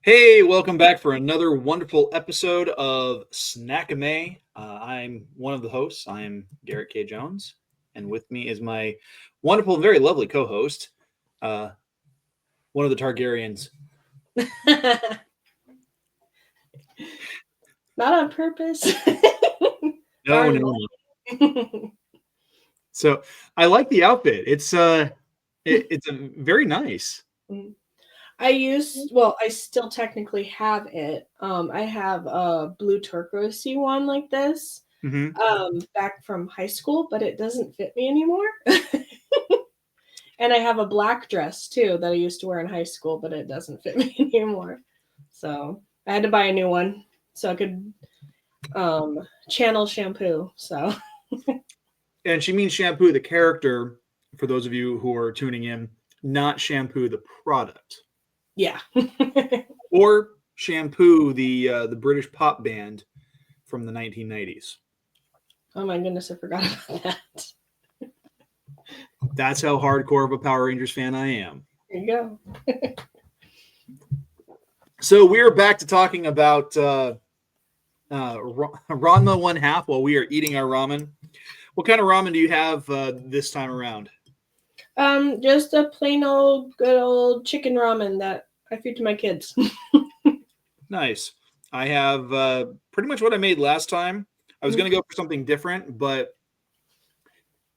Hey, welcome back for another wonderful episode of Snack-ime. I'm one of the hosts. I'm Garrett K. Jones, and with me is my wonderful, very lovely co-host, uh, one of the Targaryens. Not on purpose. No. So I like the outfit. It's it's a very nice. I still technically have it. I have a blue turquoisey one like this, Mm-hmm. back from high school, but it doesn't fit me anymore. And I have a black dress too that I used to wear in high school, but it doesn't fit me anymore. So I had to buy a new one so I could channel shampoo. So And she means shampoo, the character, for those of you who are tuning in, not shampoo, the product. yeah. Or Shampoo, the British pop band from the 1990s. Oh my goodness, I forgot about that. That's how hardcore of a Power Rangers fan I am. There you go. So we're back to talking about Ranma one half while we are eating our ramen. What kind of ramen do you have this time around? Just a plain old good old chicken ramen that I feed to my kids. Nice. I have pretty much what I made last time. I was going to go for something different, but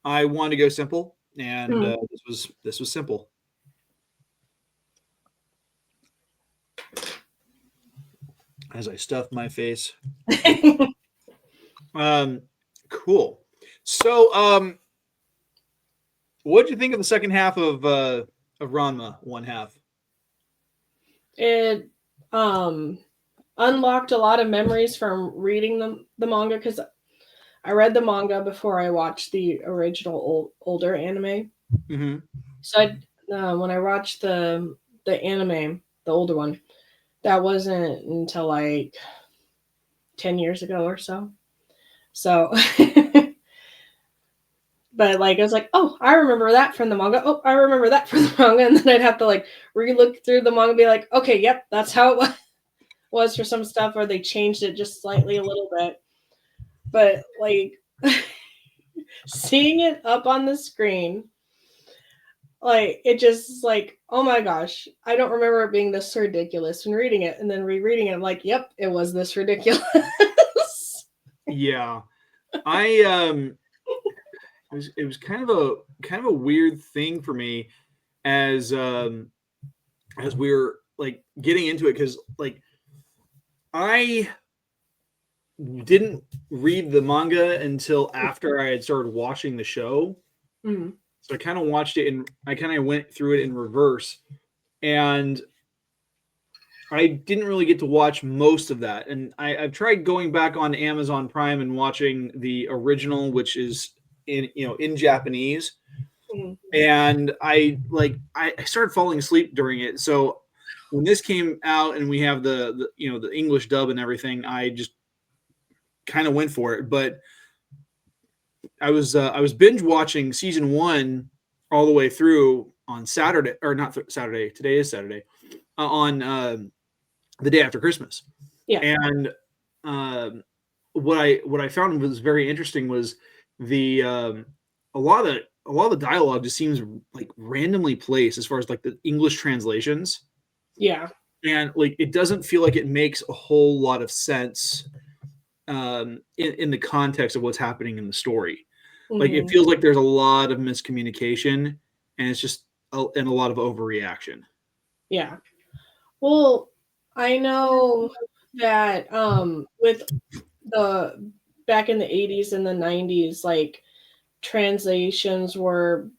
I wanted to go simple, and this was simple. As I stuff my face. Cool. So, what did you think of the second half of Ranma one half? It unlocked a lot of memories from reading the manga, because I read the manga before I watched the original older anime. Mm-hmm. So when I watched the anime, the older one, that wasn't until like 10 years ago or so. So, but like I was like, oh, I remember that from the manga. Oh, I remember that from the manga, and then I'd have to like re-look through the manga and be like, okay, yep, that's how it was for some stuff, or they changed it just slightly a little bit. But like seeing it up on the screen, like it just like, oh my gosh, I don't remember it being this ridiculous when reading it, and then rereading it, I'm like, yep, it was this ridiculous. Yeah, I it was kind of a weird thing for me as we were like getting into it, because like I didn't read the manga until after I had started watching the show. Mm-hmm. So I kind of watched it and I kind of went through it in reverse, and I didn't really get to watch most of that. And I've tried going back on Amazon Prime and watching the original, which is in Japanese. Mm-hmm. And I started falling asleep during it. So when this came out and we have the English dub and everything, I just kind of went for it. But I was binge watching season 1 all the way through on Saturday, or not Saturday. Today is Saturday, on the day after Christmas. Yeah. And what I found was very interesting was the a lot of the dialogue just seems like randomly placed as far as like the English translations. Yeah. And like it doesn't feel like it makes a whole lot of sense in the context of what's happening in the story. Mm-hmm. Like it feels like there's a lot of miscommunication, and it's just and a lot of overreaction. Yeah. Well, I know that with the back in the 80s and the 90s, like translations were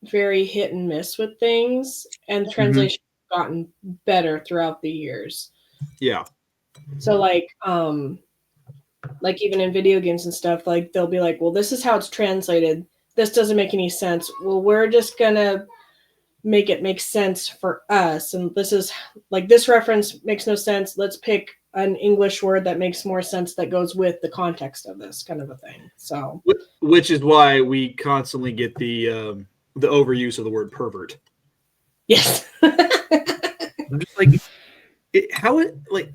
very hit and miss with things, and translations have gotten better throughout the years. Yeah. So like even in video games and stuff, like they'll be like, well, this is how it's translated. This doesn't make any sense. Well, we're just gonna make it make sense for us, and this is like, this reference makes no sense. Let's pick an English word that makes more sense that goes with the context of this, kind of a thing. So, which is why we constantly get the overuse of the word pervert. Yes. I'm just like, how it like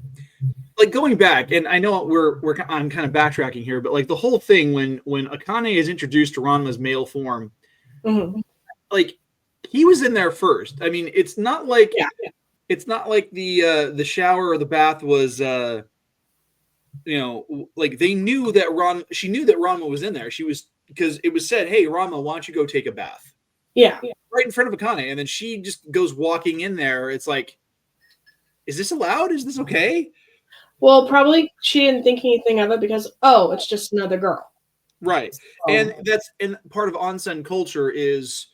going back, and I know I'm kind of backtracking here, but like the whole thing when Akane is introduced to Ranma's male form, Mm-hmm. like he was in there first. I mean, it's not like the shower or the bath was like they knew that she knew that Ranma was in there. She was, because it was said, "Hey, Ranma, why don't you go take a bath?" Yeah. Right in front of Akane, and then she just goes walking in there. It's like, is this allowed? Is this okay? Well, probably she didn't think anything of it because, it's just another girl. Right. And part of onsen culture is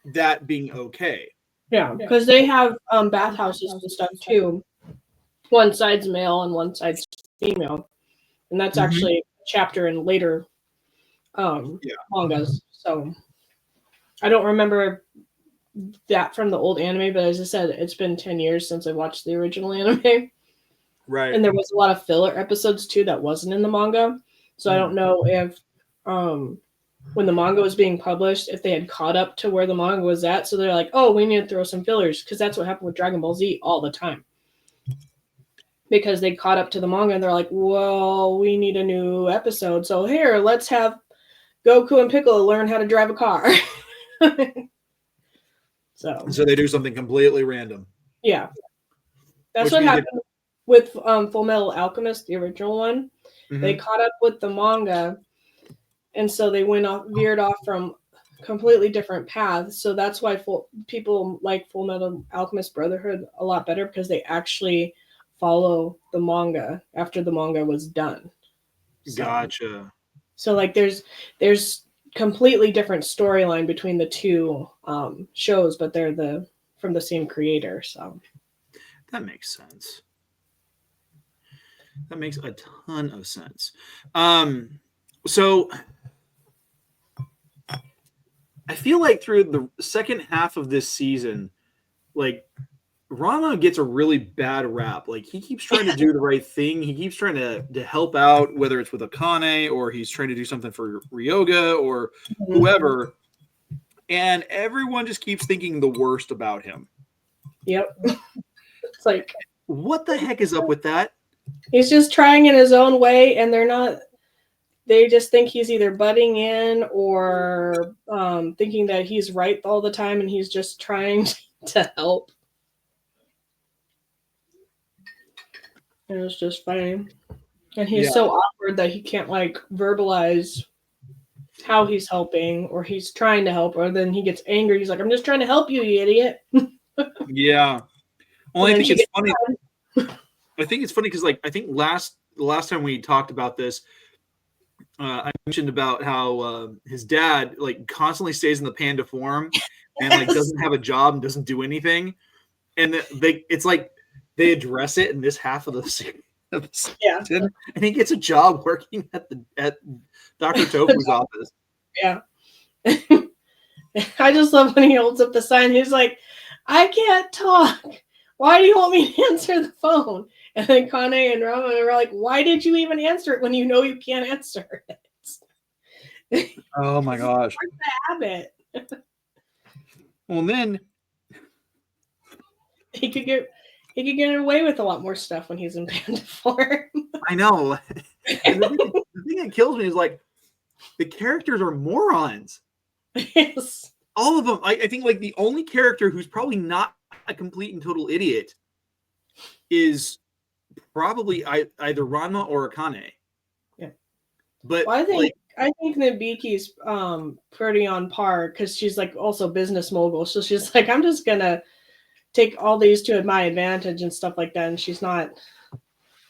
that being okay. Yeah, because they have bathhouses and stuff too. One side's male and one side's female, and that's actually a chapter in later mangas. So I don't remember that from the old anime, but as I said, it's been 10 years since I watched the original anime. Right. And there was a lot of filler episodes too that wasn't in the manga. So I don't know if when the manga was being published, if they had caught up to where the manga was at. So they're like, oh, we need to throw some fillers, because that's what happened with Dragon Ball Z all the time. Because they caught up to the manga and they're like, well, we need a new episode. So here, let's have Goku and Piccolo learn how to drive a car. So they do something completely random. Yeah. That's what happened with Full Metal Alchemist, the original one. Mm-hmm. They caught up with the manga, and so they veered off from completely different paths. So that's why people like Full Metal Alchemist Brotherhood a lot better, because they actually follow the manga after the manga was done. Gotcha. So like there's completely different storyline between the two shows, but they're from the same creator. So that makes sense. That makes a ton of sense. So I feel like through the second half of this season, like Ranma gets a really bad rap. Like he keeps trying to do the right thing. He keeps trying to help out, whether it's with Akane or he's trying to do something for Ryoga or whoever. And everyone just keeps thinking the worst about him. Yep. It's like, what the heck is up with that? He's just trying in his own way, and they just think he's either butting in or thinking that he's right all the time, and he's just trying to help. And it's just funny. And he's so awkward that he can't like verbalize how he's helping, or he's trying to help, or then he gets angry. He's like, I'm just trying to help you, you idiot. Yeah. Well, I think it's funny. I think it's funny because, like, I think the last time we talked about this, I mentioned about how his dad like constantly stays in the panda form and like doesn't have a job and doesn't do anything, and it's like they address it in this half of the season. And he gets a job working at Dr. Tofu's office. Yeah. I just love when he holds up the sign. He's like, I can't talk. Why do you want me to answer the phone? And then Kane and Rama were like, why did you even answer it when you know you can't answer it? Oh my gosh. Where's the habit? Well, then he could get away with a lot more stuff when he's in panda form. I know. And the thing that kills me is like the characters are morons. Yes. All of them. I think like the only character who's probably not a complete and total idiot is probably either Ranma or Akane. Yeah. But well, I think Nabiki's pretty on par, because she's like also business mogul. So she's like, I'm just gonna take all these to my advantage and stuff like that. And she's not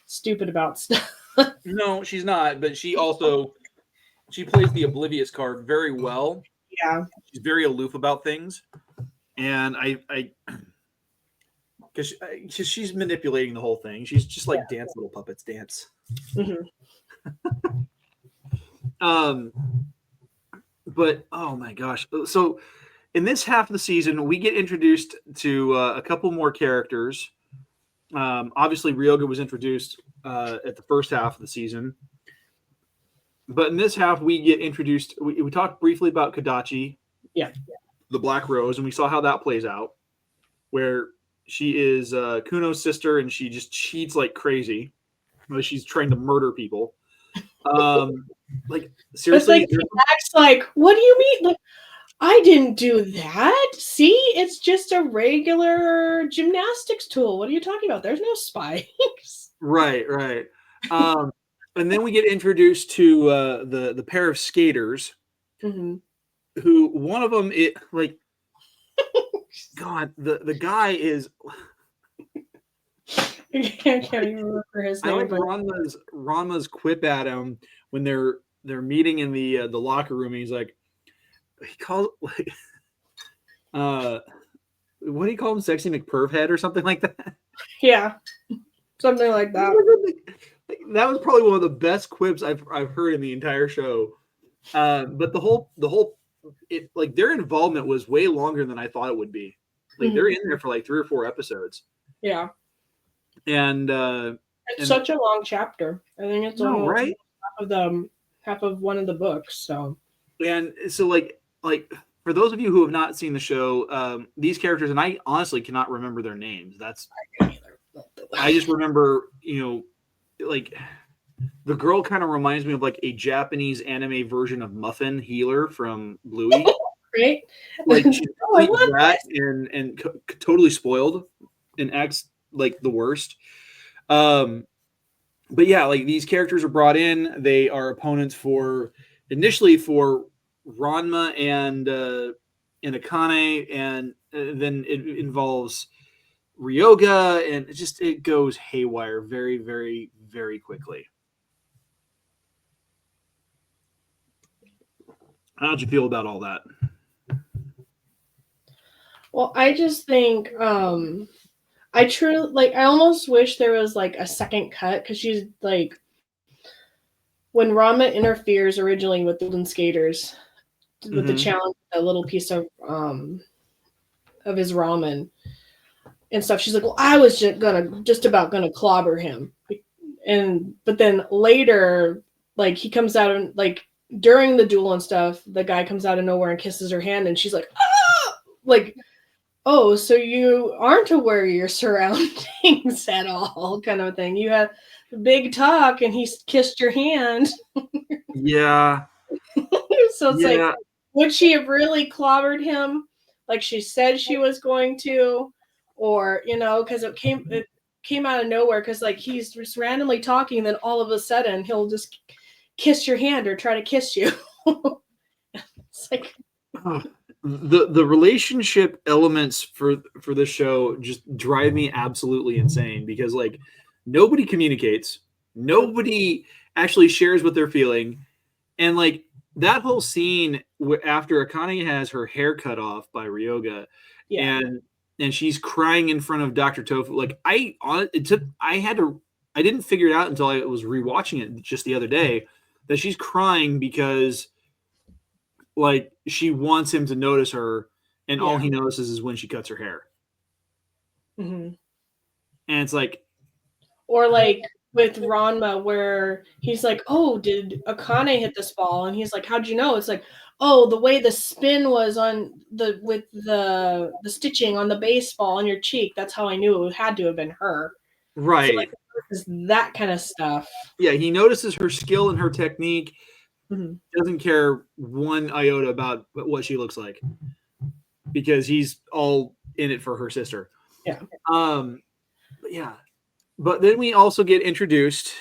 stupid about stuff. No, she's not. But she plays the oblivious card very well. Yeah. She's very aloof about things. And because she's manipulating the whole thing. She's just like dance, little puppets, dance. Mm-hmm. But oh my gosh. So in this half of the season, we get introduced to a couple more characters. Obviously, Ryoga was introduced at the first half of the season. But in this half, we get introduced. We talked briefly about Kadachi, the Black Rose, and we saw how that plays out. Where She is Kuno's sister, and she just cheats like crazy. She's trying to murder people. Like seriously, like he acts like, what do you mean? Like, I didn't do that. See, it's just a regular gymnastics tool. What are you talking about? There's no spikes. Right. And then we get introduced to the pair of skaters, Mm-hmm. who one of them it like, God, the guy is. I can't even remember his name. I like Ranma's quip at him when they're meeting in the locker room. And he's like, he calls like, what do you call him, Sexy McPerv head or something like that? Yeah, something like that. That was probably one of the best quips I've heard in the entire show. But the whole it, like, their involvement was way longer than I thought it would be. Like they're in there for like 3 or 4 episodes. Yeah. And it's such a long chapter. I think it's almost right? half of one of the books. So like for those of you who have not seen the show, these characters, and I honestly cannot remember their names. I just remember, like the girl kind of reminds me of like a Japanese anime version of Muffin Healer from Bluey. Right? Like she's brat and totally spoiled and acts like the worst. But yeah, like these characters are brought in. They are opponents initially for Ranma and Akane, and then it involves Ryoga, and it goes haywire very, very, very quickly. How'd you feel about all that? Well, I just think I truly like. I almost wish there was like a second cut, because she's like, when Rama interferes originally with the Golden Skaters with the challenge, a little piece of his ramen and stuff. She's like, well, I was just about gonna clobber him, but then later, like he comes out and like during the duel and stuff, the guy comes out of nowhere and kisses her hand, and she's like, ah, like, oh, so you aren't aware of your surroundings at all, kind of thing. You had a big talk, and he kissed your hand. Yeah. So it's like, would she have really clobbered him like she said she was going to? Or, because it came out of nowhere, because like he's just randomly talking, and then all of a sudden he'll just kiss your hand or try to kiss you. It's like the relationship elements for this show just drive me absolutely insane, because like nobody communicates, nobody actually shares what they're feeling, and like that whole scene after Akane has her hair cut off by Ryoga, and she's crying in front of Dr. Tofu. Like I didn't figure it out until I was rewatching it just the other day, that she's crying because like she wants him to notice her, and all he notices is when she cuts her hair. Mm-hmm. And it's like, or like with Ranma, where he's like, oh, did Akane hit this ball? And he's like, how'd you know? It's like, oh, the way the spin was with the stitching on the baseball on your cheek, that's how I knew it had to have been her. right. So, like, that kind of stuff. Yeah, he notices her skill and her technique. Mm-hmm. Doesn't care one iota about what she looks like, because he's all in it for her sister. Yeah. But then we also get introduced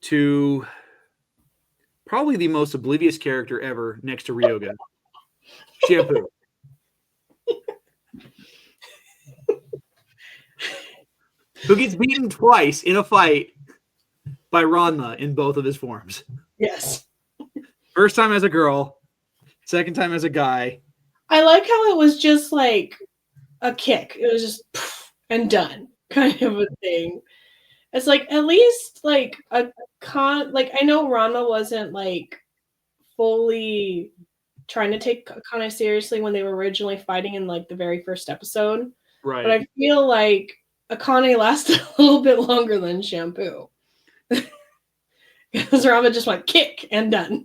to probably the most oblivious character ever next to Ryoga, Shampoo. Who gets beaten twice in a fight by Ranma in both of his forms. Yes. First time as a girl, second time as a guy. I like how it was just like a kick. It was just poof, and done, kind of a thing. It's like, at least like like I know Ranma wasn't like fully trying to take Akane seriously when they were originally fighting in like the very first episode. Right. But I feel like Akane lasted a little bit longer than Shampoo. Because Ranma just went kick and done.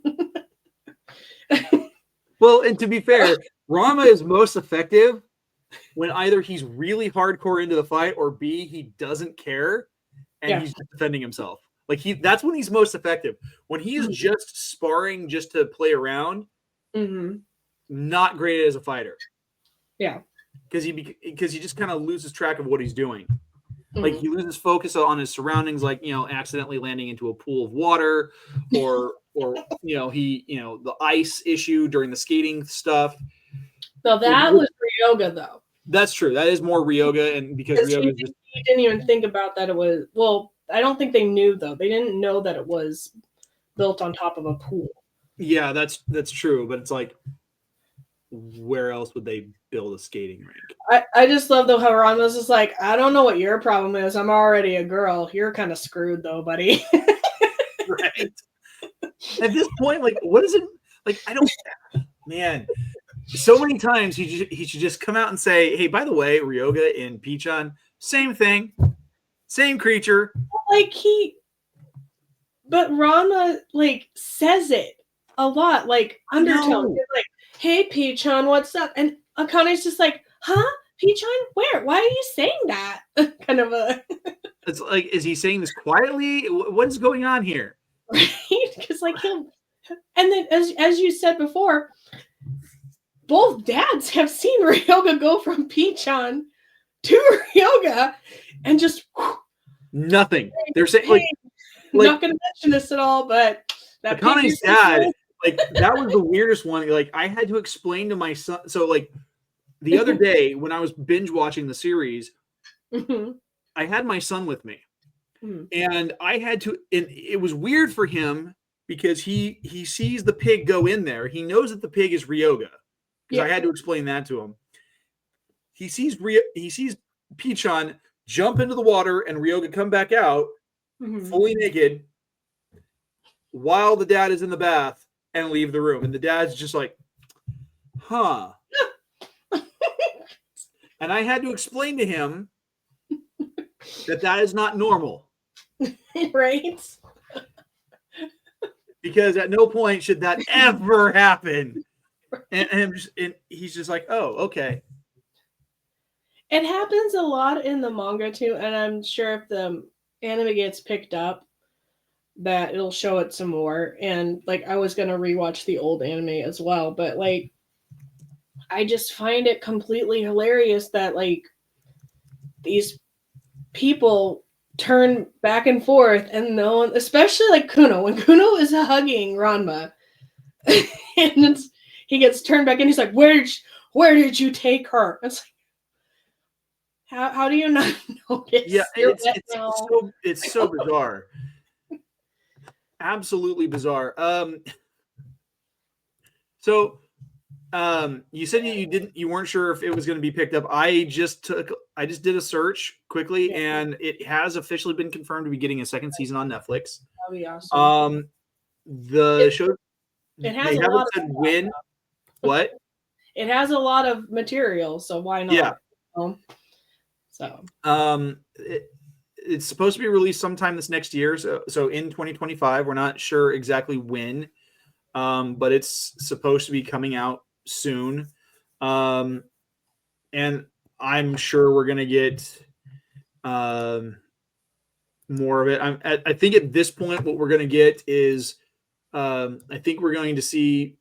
Well, and to be fair, Ranma is most effective when either he's really hardcore into the fight or B, he doesn't care and he's just defending himself. Like that's when he's most effective. When he is just sparring just to play around, not great as a fighter. Yeah. Because he just kind of loses track of what he's doing. Like he loses focus on his surroundings, like accidentally landing into a pool of water, or the ice issue during the skating stuff. So that was Ryoga, though. That's true. That is more Ryoga, and because Ryoga he didn't even think about that it was. Well, I don't think they knew though. They didn't know that it was built on top of a pool. Yeah, that's true. But it's like, where else would they build a skating rink? I just love though how Ranma's just like, I don't know what your problem is. I'm already a girl. You're kind of screwed though, buddy. Right. At this point, like, what is it? Like, I don't. Man, so many times he should just come out and say, "Hey, by the way, Ryoga and Pichon, same thing, same creature." But Ranma says it a lot, undertone. He's like, "Hey, Pichon, what's up?" And Akane's just like, "Huh, Pichon? Where? Why are you saying that?" Kind of a. It's like, is he saying this quietly? What's going on here? Right? Because he'll, and then as you said before, both dads have seen Ryoga go from Pichon to Ryoga, and just nothing. They're saying I'm not going to mention this at all, but that Akane's dad, that was the weirdest one. Like, I had to explain to my son. So, the other day when I was binge watching the series, I had my son with me, and I had to. And it was weird for him because he sees the pig go in there. He knows that the pig is Ryoga because I had to explain that to him. He sees Pichon jump into the water and Ryoga come back out fully naked while the dad is in the bath and leave the room. And the dad's just like, huh. And I had to explain to him that is not normal. Right? Because at no point should that ever happen. And he's just like, oh, okay. It happens a lot in the manga too, and I'm sure if the anime gets picked up, that it'll show it some more. And I was gonna rewatch the old anime as well, but I just find it completely hilarious that these people turn back and forth, and no one, especially Kuno, when Kuno is hugging Ranma, and he gets turned back in, he's like, where did you take her? It's like, how do you not notice? Yeah, it's so bizarre. Absolutely bizarre. So you said you weren't sure if it was going to be picked up. I just did a search quickly, and it has officially been confirmed to be getting a second season on Netflix. That'd be awesome. The show, it has they a lot haven't said of when. What? It has a lot of material, so why not? Yeah. So it's supposed to be released sometime this next year, so in 2025. We're not sure exactly when, but it's supposed to be coming out soon, and I'm sure we're gonna get more of it. I think at this point, what we're gonna get is, I think we're going to see.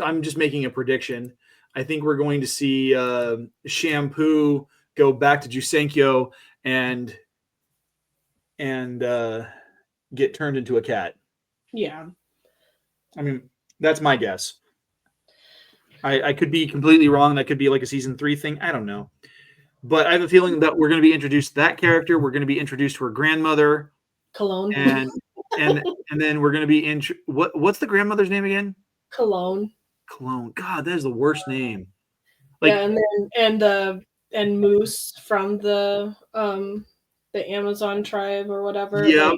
I'm just making a prediction. I think we're going to see Shampoo go back to Jusenkyo and get turned into a cat. Yeah. I mean, that's my guess. I could be completely wrong. That could be a season 3 thing. I don't know. But I have a feeling that we're going to be introduced to that character. We're going to be introduced to her grandmother. Cologne. And then we're going to be what's the grandmother's name again? Cologne. God, that is the worst name. And Moose from the Amazon tribe or whatever. Yeah.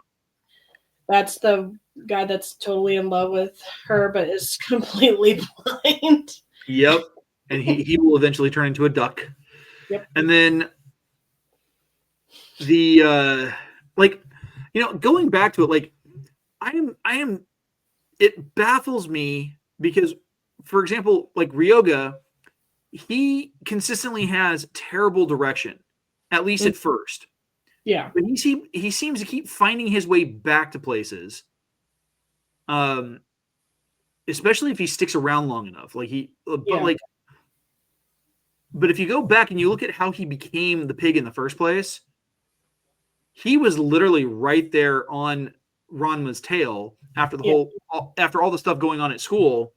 That's the guy that's totally in love with her, but is completely blind. Yep. And he will eventually turn into a duck. Yep. And then the going back to it, it baffles me because, for example, Ryoga, he consistently has terrible direction, at least at first. Yeah. But he seems to keep finding his way back to places. Especially if he sticks around long enough. But if you go back and you look at how he became the pig in the first place, he was literally right there on Ranma's tail after after all the stuff going on at school.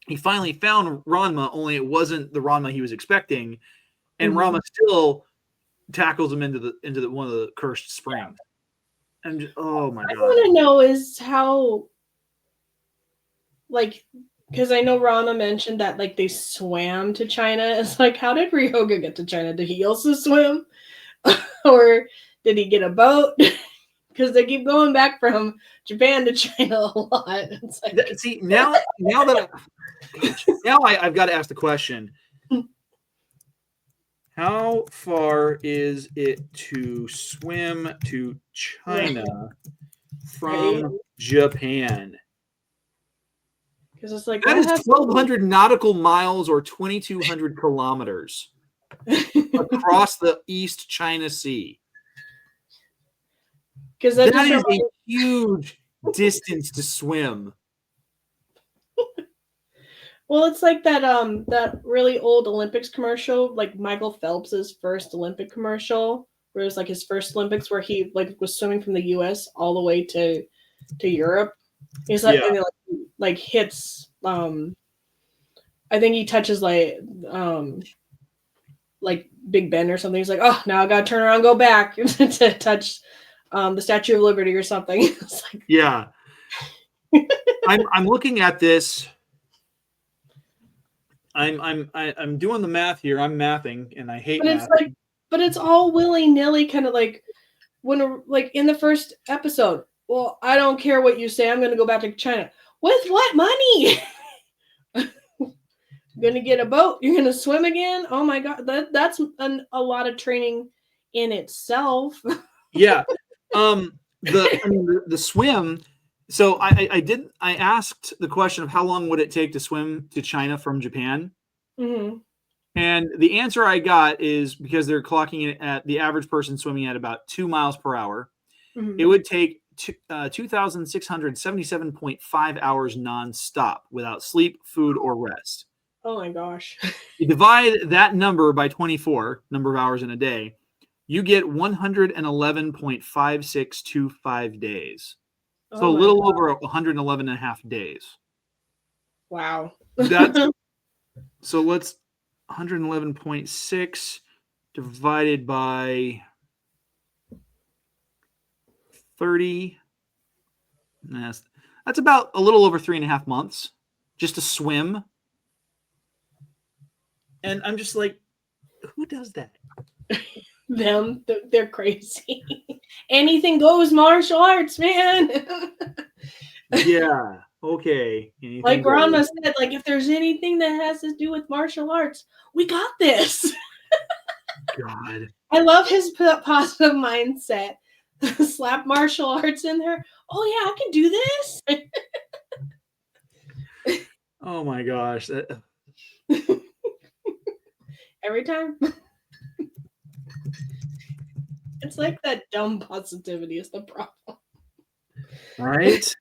He finally found Ranma, only it wasn't the Ranma he was expecting, and Ranma still tackles him into the one of the cursed springs. And just, oh my god! I want to know is how, like, because I know Rama mentioned that like they swam to China. It's like, how did Ryoga get to China? Did he also swim, or did he get a boat? Because they keep going back from Japan to China a lot. It's like, see, now I've got to ask the question: how far is it to swim to China from Japan? Because it's like that is 1,200 nautical miles or 2,200 kilometers across the East China Sea. Because that is a huge distance to swim. Well, it's like that really old Olympics commercial, like Michael Phelps's first Olympic commercial, where it was like his first Olympics, where he like was swimming from the U.S. all the way to Europe. He's like, and like hits. I think he touches like Big Ben or something. He's like, oh, now I gotta turn around and go back to touch the Statue of Liberty or something. It's like, yeah. I'm looking at this. I'm doing the math here. I'm mathing, and I hate math. But it's all willy-nilly, kind of like when like in the first episode. Well, I don't care what you say. I'm going to go back to China. With what money? Going to get a boat. You're going to swim again. Oh my god, that's a lot of training in itself. Yeah, the swim. So I asked the question of how long would it take to swim to China from Japan, and the answer I got is because they're clocking it at the average person swimming at about 2 miles per hour. It would take 2,677.5 hours nonstop without sleep, food, or rest. Oh my gosh! You divide that number by 24 number of hours in a day, you get 111.5625 days. So a little over 111 and a half days. Wow. So let's 111.6 divided by 30. That's about a little over 3.5 months just to swim. And I'm just like, who does that? Them, they're crazy. Anything goes martial arts, man. Yeah. Okay. Anything like Ranma said, like if there's anything that has to do with martial arts, we got this. God. I love his positive mindset. Slap martial arts in there. Oh yeah, I can do this. Oh my gosh. Every time. It's like that dumb positivity is the problem. Right?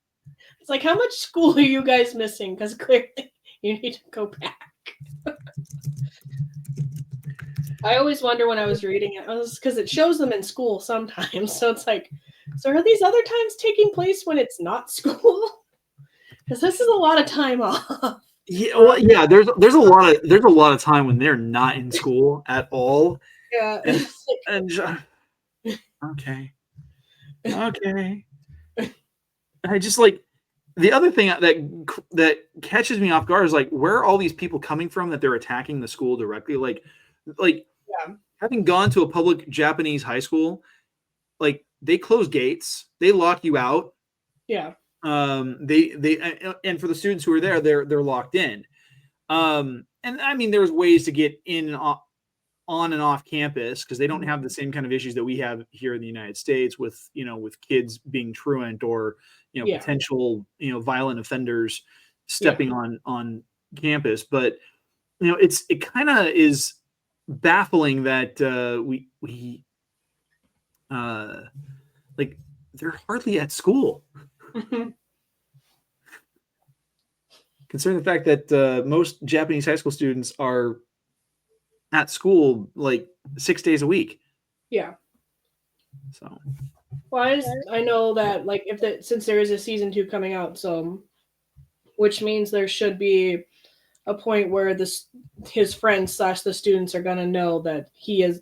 It's like, how much school are you guys missing? Because clearly you need to go back. I always wonder when I was reading it, because it shows them in school sometimes. So it's like, so are these other times taking place when it's not school? Because this is a lot of time off. Yeah, well, yeah. There's a lot of time when they're not in school at all. Yeah. Okay. I just like the other thing that catches me off guard is like, where are all these people coming from that they're attacking the school directly? Like having gone to a public Japanese high school, like they close gates, they lock you out. Yeah. They and for the students who are there, they're locked in. And I mean, there's ways to get in on and off campus because they don't have the same kind of issues that we have here in the United States with kids being truant or potential violent offenders stepping on campus. But it kind of is baffling that we like they're hardly at school. Considering the fact that most Japanese high school students are at school like 6 days a week. Yeah. So, well, I know that like since there is a season 2 coming out, so which means there should be a point where his friends / the students are gonna know that he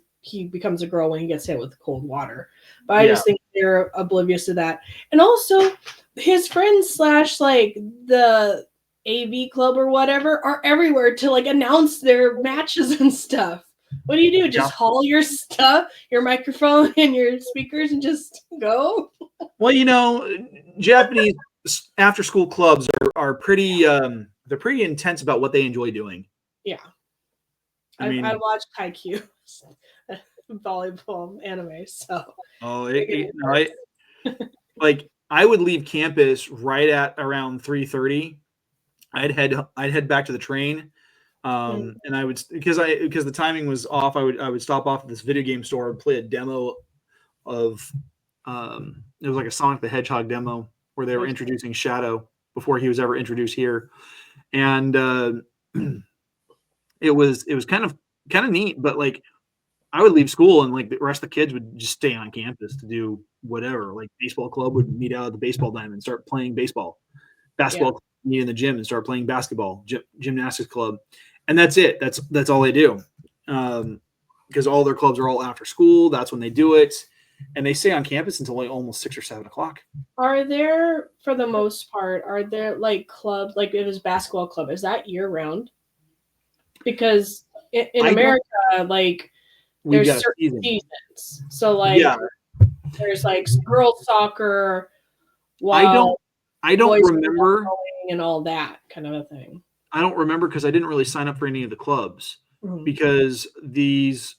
becomes a girl when he gets hit with cold water. But I just think they're oblivious to that. And also his friends / like the AV club or whatever are everywhere to like announce their matches and stuff. What do? Just haul your stuff, your microphone and your speakers and just go? Well, Japanese after school clubs are pretty they're pretty intense about what they enjoy doing. Yeah. I watched Haikyuu volleyball anime, so like I would leave campus right at around 3:30. I'd head back to the train, and I would because the timing was off. I would stop off at this video game store and play a demo of it was like a Sonic the Hedgehog demo where they were introducing Shadow before he was ever introduced here, and it was kind of neat. But like I would leave school and like the rest of the kids would just stay on campus to do whatever. Like baseball club would meet out at the baseball diamond and start playing baseball. Basketball club would meet in the gym and start playing basketball. Gymnastics club, and that's it. That's all they do. Because all their clubs are all after school. That's when they do it, and they stay on campus until like almost 6 or 7 o'clock. Are there, for the most part, like clubs, like if it's basketball club, is that year round? Because in America, like there's certain seasons. So like there's like girls soccer. I don't remember and all that kind of a thing. I don't remember because I didn't really sign up for any of the clubs because because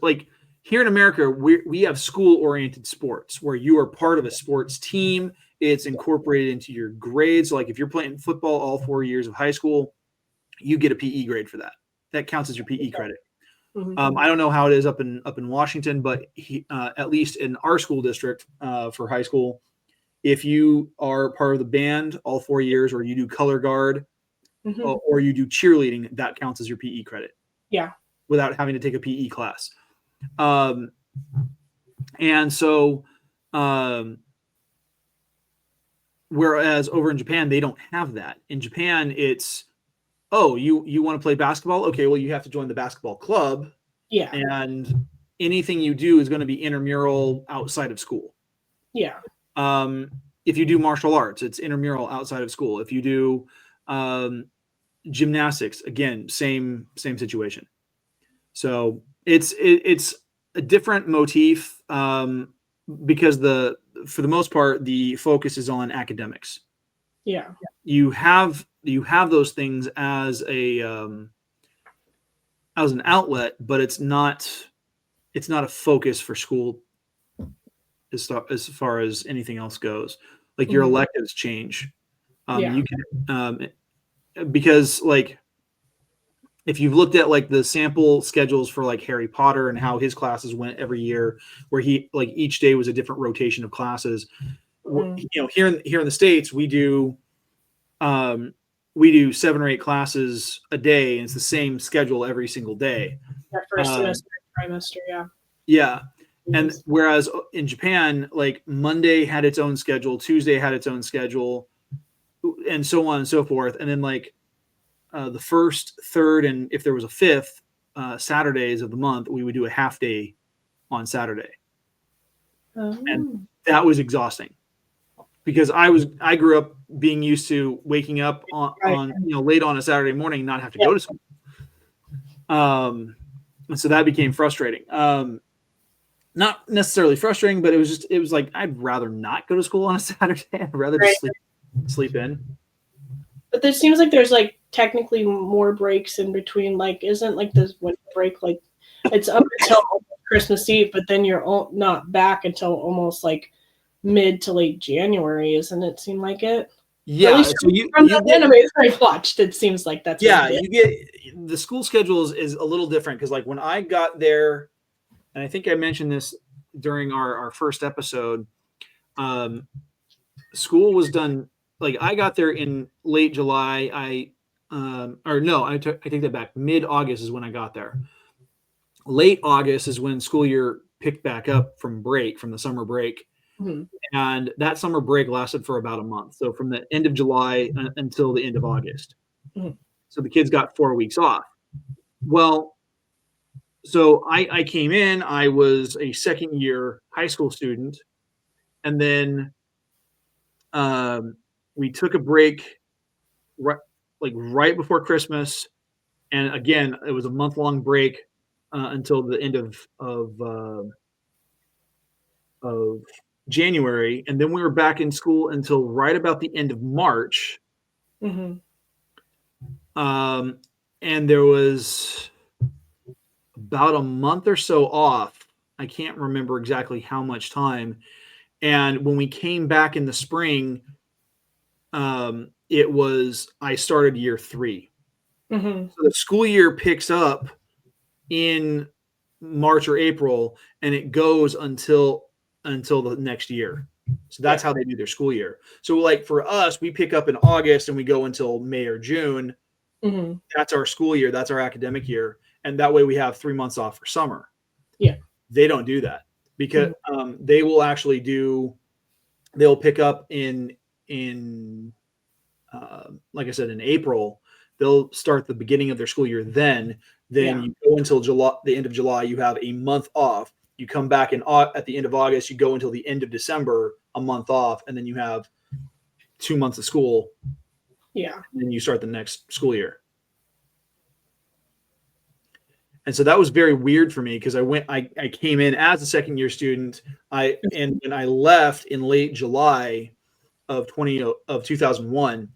like here in America we have school oriented sports where you are part of a sports team. It's incorporated into your grades. So like if you're playing football all 4 years of high school, you get a PE grade for that. That counts as your PE credit. I don't know how it is up in Washington, but at least in our school district for high school, if you are part of the band all 4 years, or you do color guard, or you do cheerleading, that counts as your PE credit. Yeah, without having to take a PE class. And so, whereas over in Japan, they don't have that. In Japan, it's you want to play basketball? Okay, well, you have to join the basketball club. Yeah. And anything you do is going to be intramural outside of school. Yeah. If you do martial arts, it's intramural outside of school. If you do gymnastics, again, same situation. So it's a different motif because for the most part, the focus is on academics. Yeah. You have those things as an outlet, but it's not a focus for school as far as anything else goes. Like your electives change. You can because like if you've looked at like the sample schedules for like Harry Potter and how his classes went every year, where he like each day was a different rotation of classes. Here in the States, we do 7 or 8 classes a day, and it's the same schedule every single day. That first semester, trimester, yeah. Yeah. And whereas in Japan, like Monday had its own schedule, Tuesday had its own schedule, and so on and so forth. And then like the first, third, and if there was a fifth Saturdays of the month, we would do a half day on Saturday. And that was exhausting because I grew up being used to waking up on late on a Saturday morning and not have to go to school. And so that became frustrating. Not necessarily frustrating, but it was like I'd rather not go to school on a Saturday. I'd rather just sleep in. But there seems like there's like technically more breaks in between. Like, isn't like this winter break like it's up until Christmas Eve, but then you're not back until almost like mid to late January, isn't it? Seem like it? Yeah. At least So from the animes I've watched, it seems like that's yeah, you get the school schedule is a little different because like when I got there, and I think I mentioned this during our first episode, school was done like I got there in late July. Or no, I take that back. Mid August is when I got there. Late August is when school year picked back up from the summer break. Mm-hmm. And that summer break lasted for about a month. So from the end of July until the end of August. Mm-hmm. So the kids got 4 weeks off. Well, so I came in, I was a second year high school student. And then we took a break right before Christmas. And again, it was a month-long break until the end of January, and then we were back in school until right about the end of March. Mm-hmm. And there was about a month or so off. I can't remember exactly how much time. And when we came back in the spring, I started year 3. Mm-hmm. So the school year picks up in March or April, and it goes until the next year. So that's how they do their school year. So like for us, we pick up in August and we go until May or June. Mm-hmm. That's our school year. That's our academic year. And that way we have 3 months off for summer. Yeah. They don't do that because they will actually they'll pick up in like I said, in April. They'll start the beginning of their school year then. Then you go until July, the end of July. You have a month off. You come back at the end of August. You go until the end of December, a month off, and then you have 2 months of school. Yeah. And then you start the next school year. And so that was very weird for me because I came in as a second year student. And I left in late July of 2001.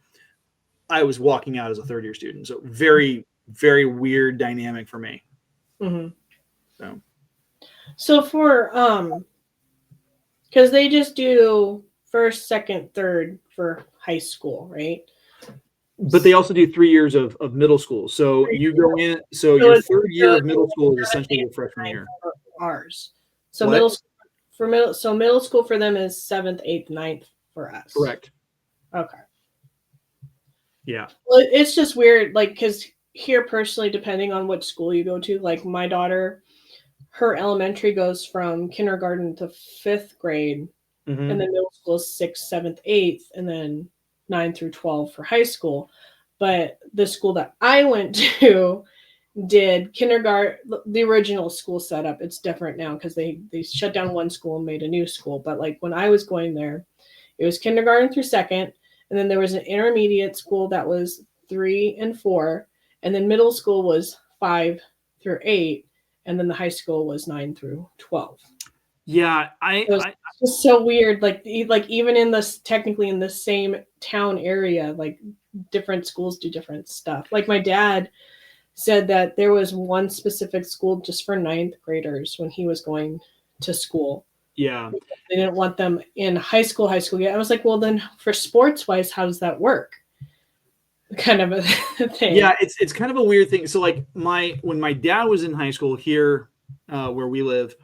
I was walking out as a third year student. So very, very weird dynamic for me. Mm-hmm. So for because they just do first, second, third for high school, right? But they also do 3 years of middle school. So you go in. So your third year of middle school is essentially your freshman year. Ours. So middle school for them is 7th, 8th, 9th for us. Correct. Okay. Yeah. Well, it's just weird, like because here personally, depending on what school you go to, like my daughter, her elementary goes from kindergarten to 5th grade, and then middle school is 6th, 7th, 8th, and then 9 through 12 for high school. But the school that I went to did kindergarten, the original school setup. It's different now because they shut down one school and made a new school. But like when I was going there, it was kindergarten through 2nd, and then there was an intermediate school that was 3 and 4, and then middle school was 5 through 8, and then the high school was 9 through 12. Yeah, it's so weird. Like even in this, technically in the same town area, like different schools do different stuff. Like my dad said that there was one specific school just for 9th graders when he was going to school. Yeah, they didn't want them in high school yet. I was like, well, then for sports wise, how does that work? Kind of a thing. Yeah, it's kind of a weird thing. So like when my dad was in high school here, where we live.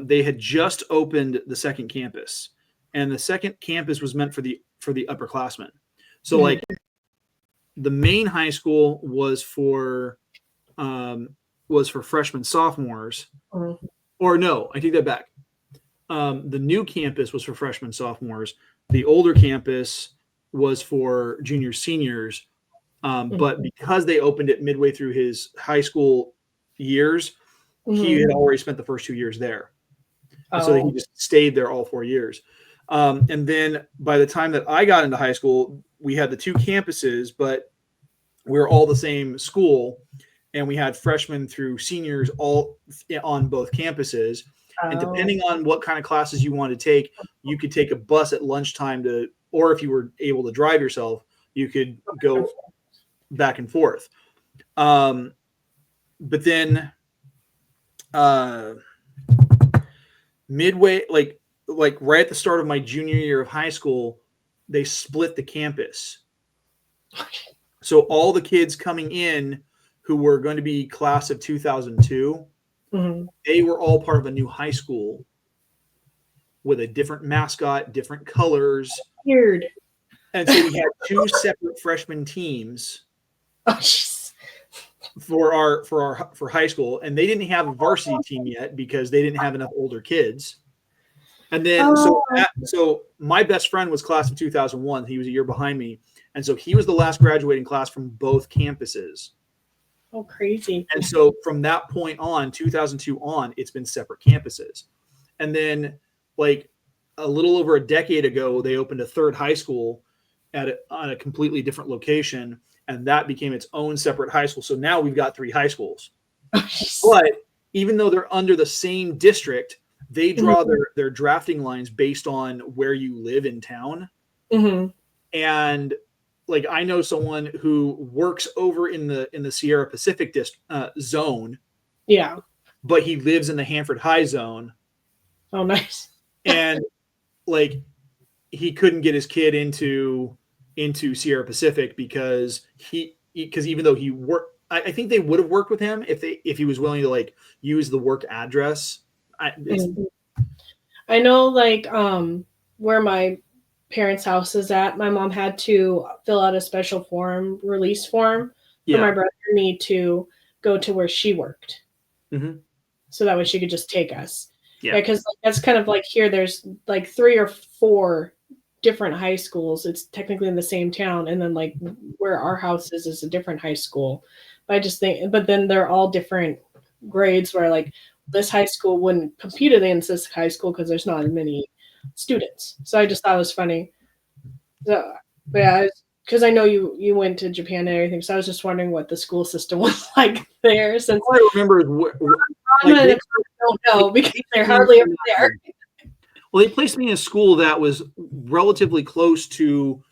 They had just opened the second campus, and the second campus was meant for the upperclassmen. So like the main high school was for freshmen, sophomores, or no, I take that back. The new campus was for freshmen, sophomores. The older campus was for juniors, seniors. But because they opened it midway through his high school years, he had already spent the first 2 years there. And so he just stayed there all 4 years. And then by the time that I got into high school, we had the 2 campuses, but we were all the same school. And we had freshmen through seniors all on both campuses. And depending on what kind of classes you wanted to take, you could take a bus at lunchtime or if you were able to drive yourself, you could go back and forth. But then midway, like right at the start of my junior year of high school, they split the campus. So all the kids coming in who were going to be class of 2002, they were all part of a new high school with a different mascot, different colors. Weird. And so we had two separate freshman teams for high school, and they didn't have a varsity team yet because they didn't have enough older kids. And then so my best friend was class of 2001. He was a year behind me, and so he was the last graduating class from both campuses. Oh, crazy. And so from that point on, 2002 on, it's been separate campuses. And then like a little over a decade ago, they opened a third high school on a completely different location, and that became its own separate high school. So now we've got 3 high schools. But even though they're under the same district, they draw their drafting lines based on where you live in town. And like I know someone who works over in the Sierra Pacific zone. Yeah. But he lives in the Hanford High zone. Oh, nice. And like he couldn't get his kid into Sierra Pacific because even though he worked, I think they would have worked with him if he was willing to like use the work address. I know like where my parents' house is at, my mom had to fill out a special release form for my brother and me to go to where she worked. So that way she could just take us. Yeah, because that's kind of like here there's like 3 or 4 different high schools. It's technically in the same town, and then like where our house is a different high school. But I just think, but then they're all different grades where like this high school wouldn't compete against this high school because there's not as many students. So I just thought it was funny. So, but yeah, because I know you went to Japan and everything, so I was just wondering what the school system was like there. Since all I remember I don't know because they're hardly ever there. Well, they placed me in a school that was relatively close to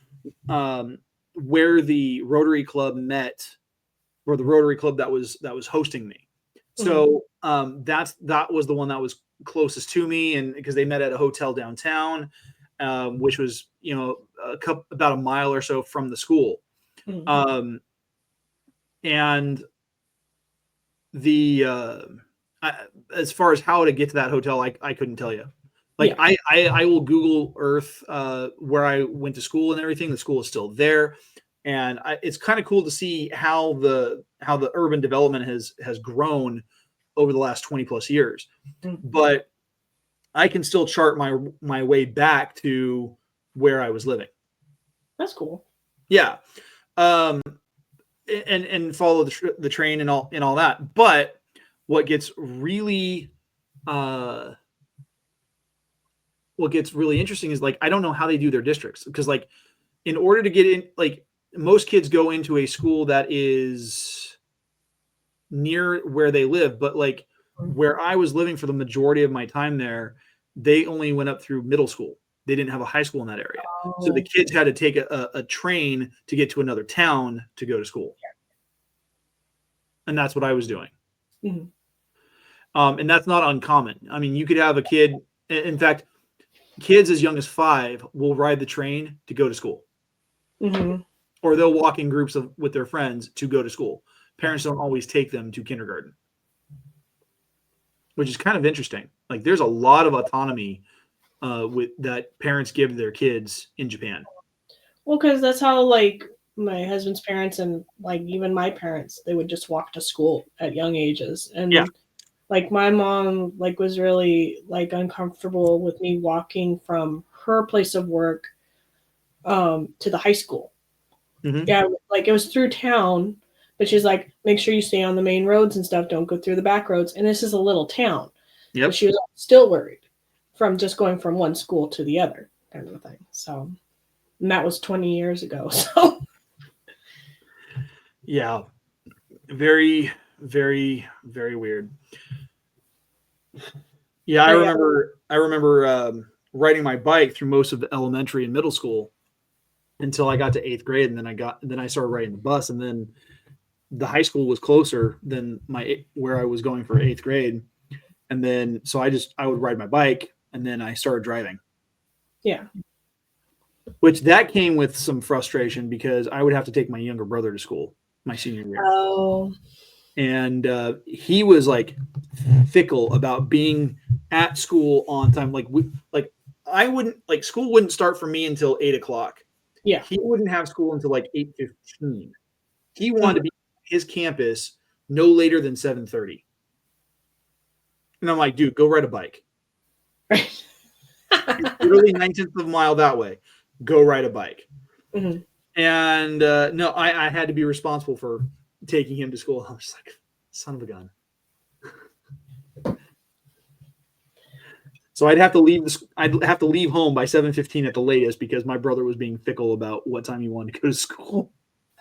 where the Rotary Club met, or the Rotary Club that was hosting me. So that was the one that was closest to me, and because they met at a hotel downtown, which was about a mile or so from the school. And as far as how to get to that hotel, I couldn't tell you. Like I will Google Earth where I went to school and everything. The school is still there, and it's kind of cool to see how the urban development has grown over the last 20 plus years. But I can still chart my way back to where I was living. That's cool. Yeah, and follow the train and all that. But what gets really interesting is like I don't know how they do their districts, because like in order to get in, like most kids go into a school that is near where they live, but like where I was living for the majority of my time there, they only went up through middle school. They didn't have a high school in that area. So the kids had to take a train to get to another town to go to school. And that's what I was doing. And that's not uncommon. I mean, you could have a kid, in fact, kids as young as 5 will ride the train to go to school. Or they'll walk in groups with their friends to go to school. Parents don't always take them to kindergarten, which is kind of interesting. Like there's a lot of autonomy with that parents give their kids in Japan. Well, because that's how like my husband's parents and like even my parents, they would just walk to school at young ages. And like my mom like was really like uncomfortable with me walking from her place of work to the high school. Yeah, like it was through town, but she's like, make sure you stay on the main roads and stuff. Don't go through the back roads. And this is a little town. But she was still worried from just going from one school to the other kind of thing. So, and that was 20 years ago. So, yeah, very, very, very weird. Yeah, I remember riding my bike through most of the elementary and middle school until I got to 8th grade, and then I started riding the bus, and then the high school was closer than where I was going for 8th grade. And then, so I would ride my bike, and then I started driving. Yeah. which that came with some frustration because I would have to take my younger brother to school my senior year. Oh. And he was like fickle about being at school on time. I wouldn't like school wouldn't start for me until 8:00. Yeah. He wouldn't have school until like 8:15. He wanted to be at his campus no later than 7:30. And I'm like, dude, go ride a bike. Right. Literally 9/10 of a mile that way. Go ride a bike. Mm-hmm. And no, I had to be responsible for taking him to school. I was just like, son of a gun. So I'd have to leave home by 7:15 at the latest because my brother was being fickle about what time he wanted to go to school.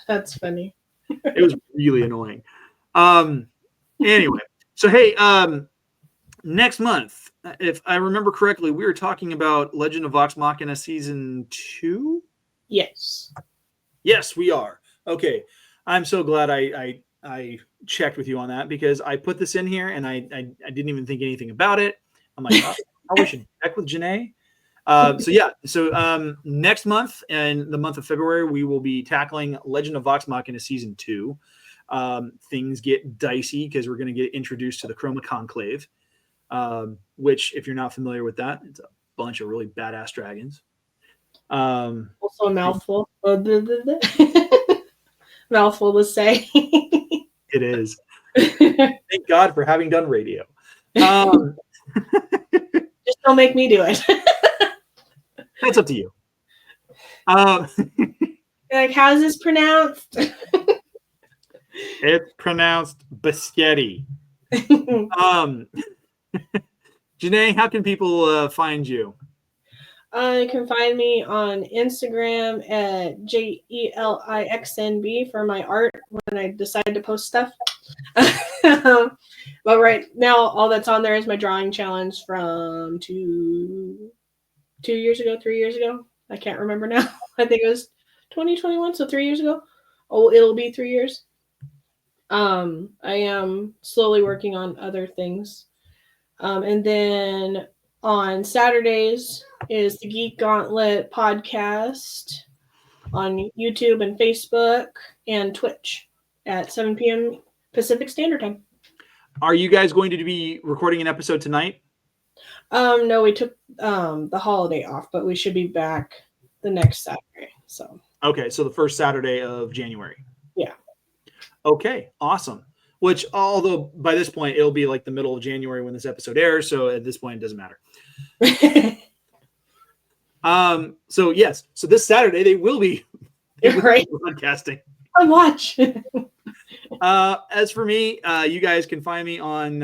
That's funny. It was really annoying. Anyway, so hey, next month, if I remember correctly, we were talking about Legend of Vox Machina season 2. Yes. Yes, we are. Okay, I'm so glad I checked with you on that because I put this in here and I didn't even think anything about it. I'm like, oh, we should check with Jenae. So next month, in the month of February, we will be tackling Legend of Vox Machina season 2. Things get dicey because we're going to get introduced to the Chroma Conclave, which, if you're not familiar with that, it's a bunch of really badass dragons. Also a mouthful. Mouthful to say. It is. Thank God for having done radio. Just don't make me do it. That's up to you. Like, how's this pronounced? It's pronounced biscotti. Jenae, how can people find you? You can find me on Instagram at JELIXNB for my art when I decide to post stuff. But right now, all that's on there is my drawing challenge from 2 years ago, 3 years ago. I can't remember now. I think it was 2021, so 3 years ago. Oh, it'll be 3 years. I am slowly working on other things. And then on Saturdays is the Geek Gauntlet podcast on YouTube and Facebook and Twitch at 7 p.m. Pacific Standard Time. Are you guys going to be recording an episode tonight? No, we took the holiday off, but we should be back the next Saturday. So okay, so the first Saturday of January. Yeah. Okay, awesome. Which, although by this point it'll be like the middle of January when this episode airs, so at this point it doesn't matter. So yes, so this Saturday they will be right broadcasting. I watch. As for me, you guys can find me on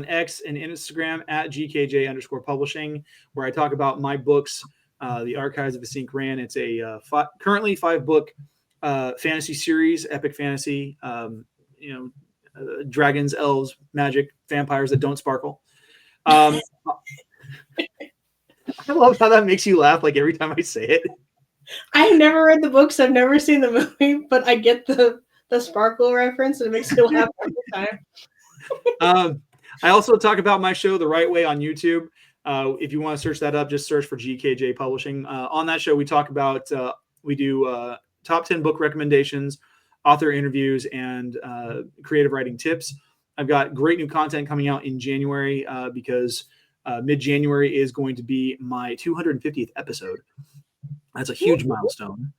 X and Instagram at GKJ_publishing, where I talk about my books, The Archives of a Sync Ran. It's a currently 5-book fantasy series, epic fantasy, dragons, elves, magic, vampires that don't sparkle. I love how that makes you laugh like every time I say it. I've never read the books. I've never seen the movie, but I get the sparkle reference, and it makes me laugh every time. I also talk about my show The Right Way on YouTube. If you want to search that up, just search for GKJ Publishing. On that show, we talk about we do top 10 book recommendations, author interviews, and creative writing tips. I've got great new content coming out in January because mid-January is going to be my 250th episode. That's a huge milestone.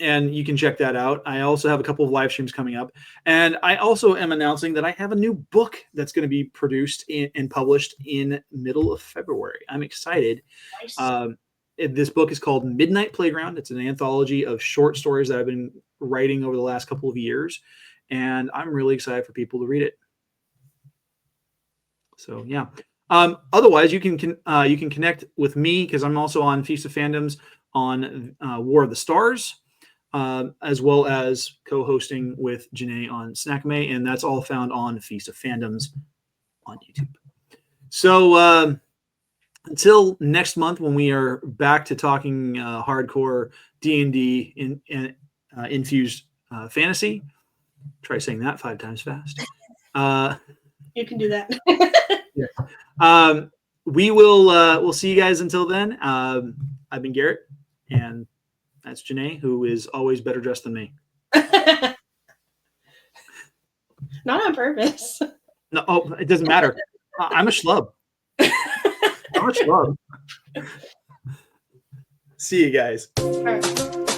And you can check that out. I also have a couple of live streams coming up. And I also am announcing that I have a new book that's going to be produced and published in middle of February. I'm excited. Nice. This book is called Midnight Playground. It's an anthology of short stories that I've been writing over the last couple of years. And I'm really excited for people to read it. So, yeah. Otherwise, you can connect with me because I'm also on Feast of Fandoms on War of the Stars, as well as co-hosting with Jenae on Snack-ime, and that's all found on Feast of Fandoms on YouTube. So until next month when we are back to talking hardcore D&D infused fantasy. Try saying that 5 times fast. You can do that. Yeah. We'll see you guys until then. I've been Garrett. And that's Jenae, who is always better dressed than me. Not on purpose. No, it doesn't matter. I'm a schlub. I'm a schlub. See you guys. All right.